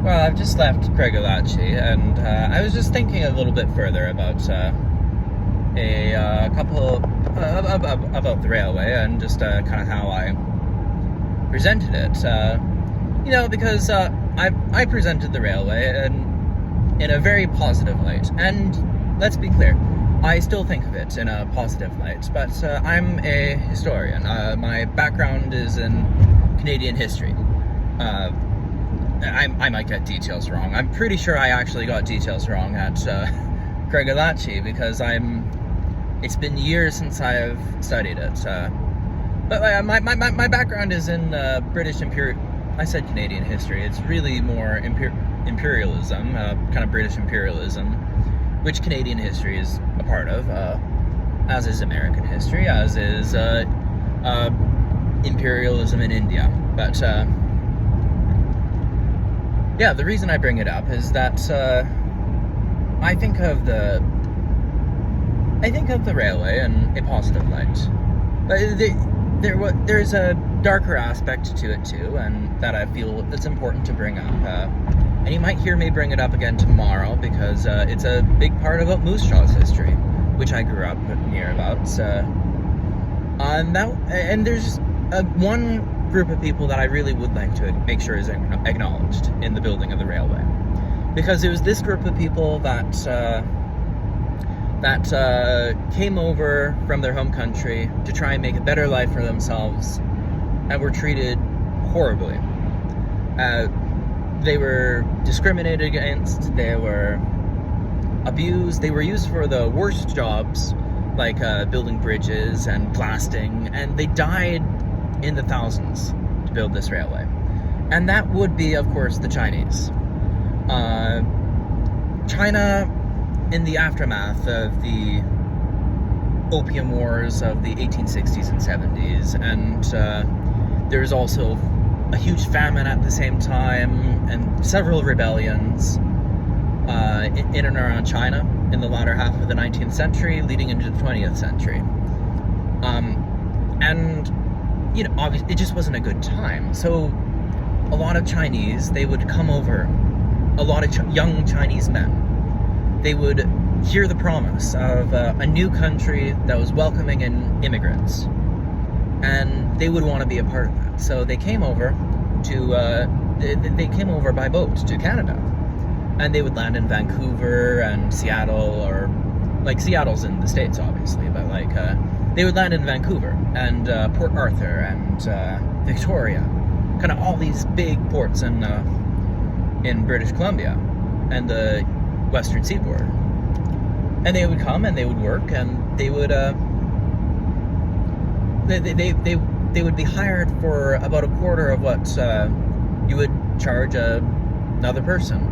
Well, I've just left Craigellachie, and I was just thinking a little bit further about a couple about the railway and just kind of how I presented it. Because I presented the railway in a very positive light, and let's be clear, I still think of it in a positive light. But I'm a historian. My background is in Canadian history. I might get details wrong. I'm pretty sure I actually got details wrong at Craigellachie because it's been years since I've studied it. But my background is in British imperial. I said Canadian history. It's really more imperialism, kind of British imperialism, which Canadian history is a part of, as is American history, as is imperialism in India. But yeah, the reason I bring it up is that I think of the railway in a positive light. But there's a darker aspect to it too, and that I feel it's important to bring up. And you might hear me bring it up again tomorrow because it's a big part about Moose Jaw's history, which I grew up near about. And there's one group of people that I really would like to make sure is acknowledged in the building of the railway, because it was this group of people that came over from their home country to try and make a better life for themselves, and were treated horribly. They were discriminated against, they were abused, they were used for the worst jobs, like building bridges and blasting, and they died in the thousands to build this railway. And that would be, of course, the Chinese. China, in the aftermath of the Opium Wars of the 1860s and 70s, and there's also a huge famine at the same time, and several rebellions in and around China in the latter half of the 19th century, leading into the 20th century. And obviously, it just wasn't a good time. So a lot of Chinese, they would come over, a lot of young Chinese men, they would hear the promise of a new country that was welcoming in immigrants, and they would want to be a part of that. So they came over they came over by boat to Canada, and they would land in Vancouver and Seattle, or like Seattle's in the States, obviously, but like they would land in Vancouver and Port Arthur and Victoria, kind of all these big ports in British Columbia and the Western Seaboard. And they would come and they would work, and they would they would be hired for about a quarter of what you would charge another person.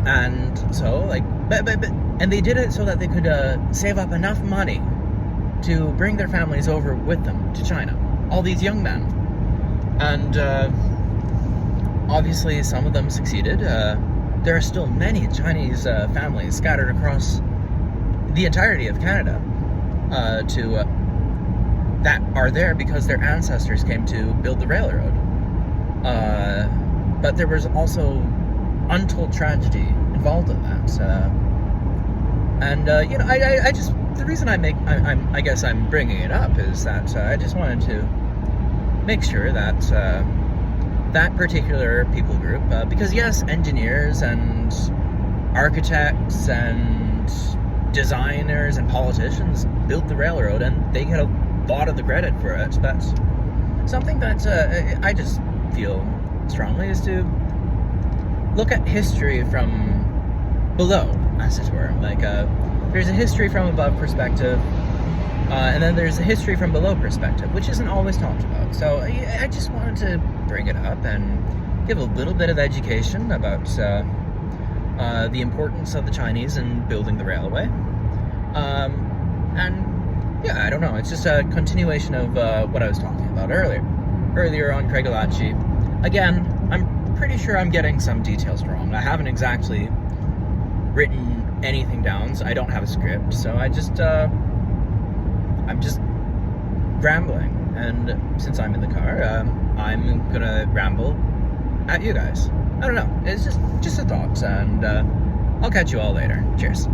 And so, and they did it so that they could save up enough money to bring their families over with them to China. All these young men. And obviously some of them succeeded. There are still many Chinese families scattered across the entirety of Canada that are there because their ancestors came to build the railroad. But there was also untold tragedy involved in that. I just, the reason I guess I'm bringing it up is that I just wanted to make sure that that particular people group, because yes, engineers and architects and designers and politicians built the railroad, and they get a lot of the credit for it, but something that I just feel strongly is to look at history from below, as it were. Like, there's a history from above perspective, and then there's a history from below perspective, which isn't always talked about. So I just wanted to bring it up and give a little bit of education about the importance of the Chinese in building the railway. And yeah, I don't know, it's just a continuation of what I was talking about earlier on Craigellachie. Again, I'm pretty sure I'm getting some details wrong. I haven't exactly written anything down, so I don't have a script, so I'm just rambling, and since I'm in the car, I'm gonna ramble at you guys. I don't know. It's just a thought, and I'll catch you all later. Cheers.